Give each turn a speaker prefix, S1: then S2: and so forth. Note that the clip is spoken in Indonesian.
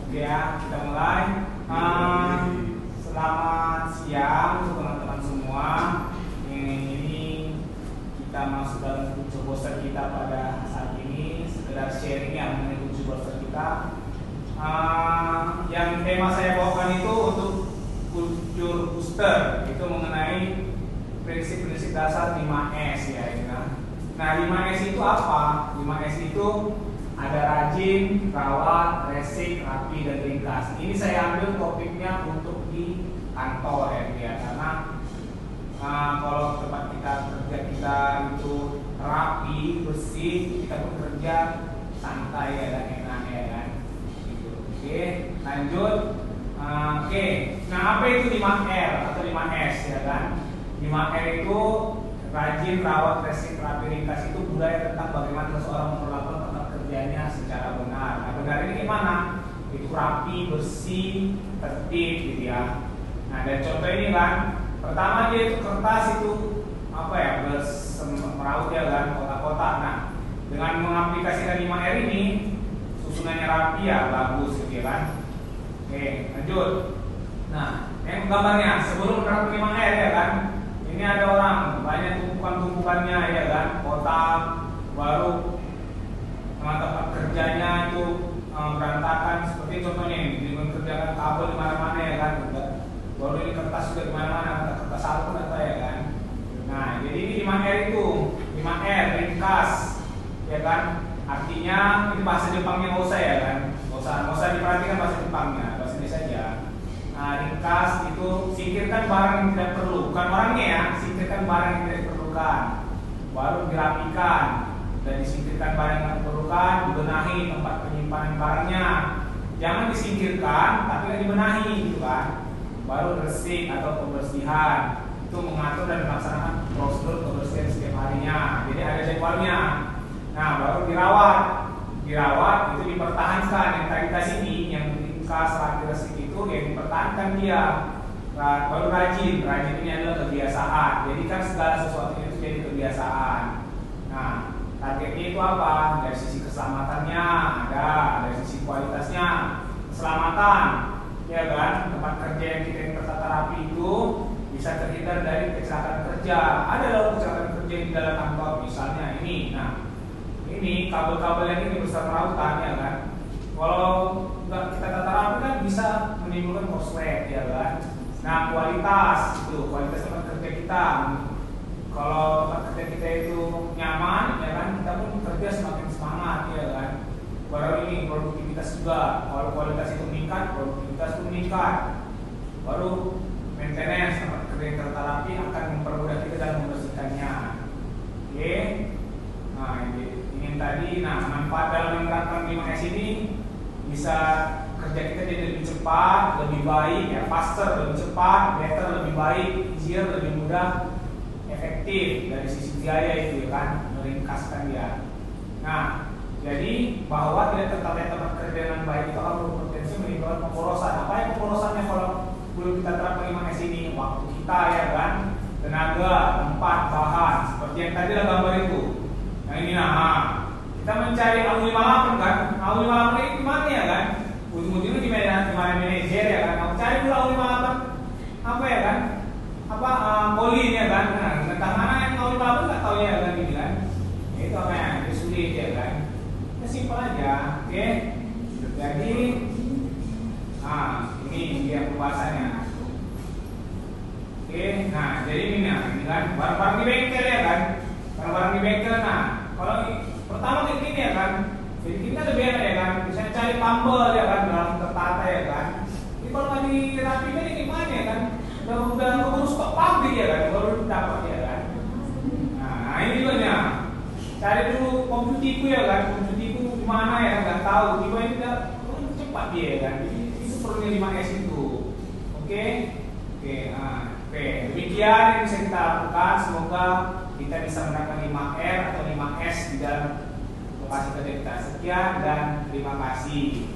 S1: Oke ya, kita mulai. Selamat siang untuk teman-teman semua. Ini kita masuk dalam tujuh poster kita pada saat ini. Sekedar sharing ya mengenai tujuh poster kita. Yang tema saya bawakan itu untuk kultur booster, itu mengenai prinsip-prinsip dasar 5S ya. Nah, 5S itu apa? 5S itu ada rajin, rawat, resik, rapi, dan ringkas. Ini saya ambil topiknya untuk di kantor ya, karena kalau tempat kita kerja kita itu rapi, bersih, kita pun kerja santai ya dan enak ya kan. Gitu. Oke, lanjut. Oke, nah apa itu 5R atau 5S ya kan? 5R itu rajin, rawat, resik, rapi, ringkas, itu budaya tentang bagaimana seseorang memperlakukan tempat kerjanya secara benar. Nah, benar ini gimana? Itu rapi, bersih, tertib gitu ya. Nah, dan contoh ini kan, pertama dia itu kertas itu apa ya, meraut ya kan, kotak-kotak. Nah, dengan mengaplikasikan 5R ini, susunannya rapi ya, bagus gitu ya kan. Oke, lanjut. Nah, yang gambarnya sebelum menerapkan 5R ya kan, ini ada orang banyak tumpukan-tumpukannya ya kan, kotak, baru tempat kerjanya itu berantakan. Seperti contohnya ini, mengerjakan kabel di mana-mana ya kan, baru ini kertas juga di mana-mana, kertas satu atau ya kan. Nah, jadi ini 5R itu, 5R ringkas ya kan, artinya ini bahasa Jepangnya nggak usah ya kan, nggak usah diperhatikan bahasa Jepangnya, bahasa Indonesia aja. Nah, ringkas itu singkirkan barang yang tidak perlu, bukan orangnya ya, singkirkan barang yang tidak diperlukan, baru dirapikan dan disingkirkan barang yang tidak diperlukan, dibenahi tempat penyimpanan barangnya, jangan disingkirkan tapi tidak dibenahi gitu kan. Baru resik atau pembersihan, itu mengatur dan melaksanakan prosedur kebersihan setiap harinya, jadi ada jadwalnya. Nah, baru dirawat itu dipertahankan, yang tadi kasih ini yang ringkas, rapi, resik itu yang dipertahankan dia. Baru rajin ini adalah kebiasaan, jadi kan segala sesuatu itu jadi kebiasaan. Nah, targetnya itu apa? Dari sisi keselamatannya ada, dari sisi kualitasnya, keselamatan ya kan, tempat kerja yang kita yang tertata rapi itu bisa terhindar dari kecelakaan kerja. Ada loh kecelakaan kerja di dalam kantor, misalnya ini. Nah, ini kabel-kabel yang ini besar merautan ya kan, kalau nggak kita tata rapi kan bisa menimbulkan korslet ya kan. Nah, kualitas tempat kerja kita, kalau tempat kerja kita itu nyaman ya kan, kita pun kerja semakin semangat ya kan. Baru ini produktivitas juga, kalau kualitas itu meningkat, produktivitas pun meningkat. Baru maintenance tempat kerja yang tertata rapi akan mempermudah kita dalam membersihkannya. Oke. Nah, ini tadi. Nah, manfaat dalam menerapkan 5S ini bisa kerja kita jadi lebih cepat, lebih baik ya, faster, lebih cepat, better, lebih baik, easier, lebih mudah, efektif dari sisi biaya itu ya kan, meringkaskan dia. Nah, jadi bahwa tidak tertata tempat kerja dengan baik itu akan berpotensi menimbulkan pemborosan. Apa yang pemborosannya kalau belum kita terapkan 5S ini? Waktu kita ya kan, tenaga, tempat, bahan, seperti yang tadi lah gambar itu. Nah ini kita mencari AU58 kan, AU58 ini gimana ya kan? Ujung-ujungnya di mana manajer ya kan? Mau cari dulu AU58 apa ya kan? Polin ya kan? Nah, tentang mana yang AU58 nggak tahu ya kan ini kan? Ya, itu apa ya? Itu sulit ya kan? Ya simpel aja, oke? Jadi, ini dia pembahasannya. Oke, nah jadi ini kan barang-barang di bengkel ya kan? Barang-barang di bengkel. Nah, kalau pertama kayak gini ya kan, jadi kita lebih enak ya kan, bisa cari pambel ya kan, dalam tertata ya kan. Ini kalau nggak dirapikan ini gimana ya kan, udah ngurus kok pabrik ya kan, baru dapat ya kan. Nah ini juga ya, cari dulu komputiku ya kan, komputiku di mana ya kan, nggak tahu, tiba ini udah cepat dia ya kan. Jadi itu perlunya 5S itu, oke, demikian yang bisa kita lakukan. Semoga kita bisa menerapkan 5R atau 5S di dalam lokasi kerja kita. Sekian dan terima kasih.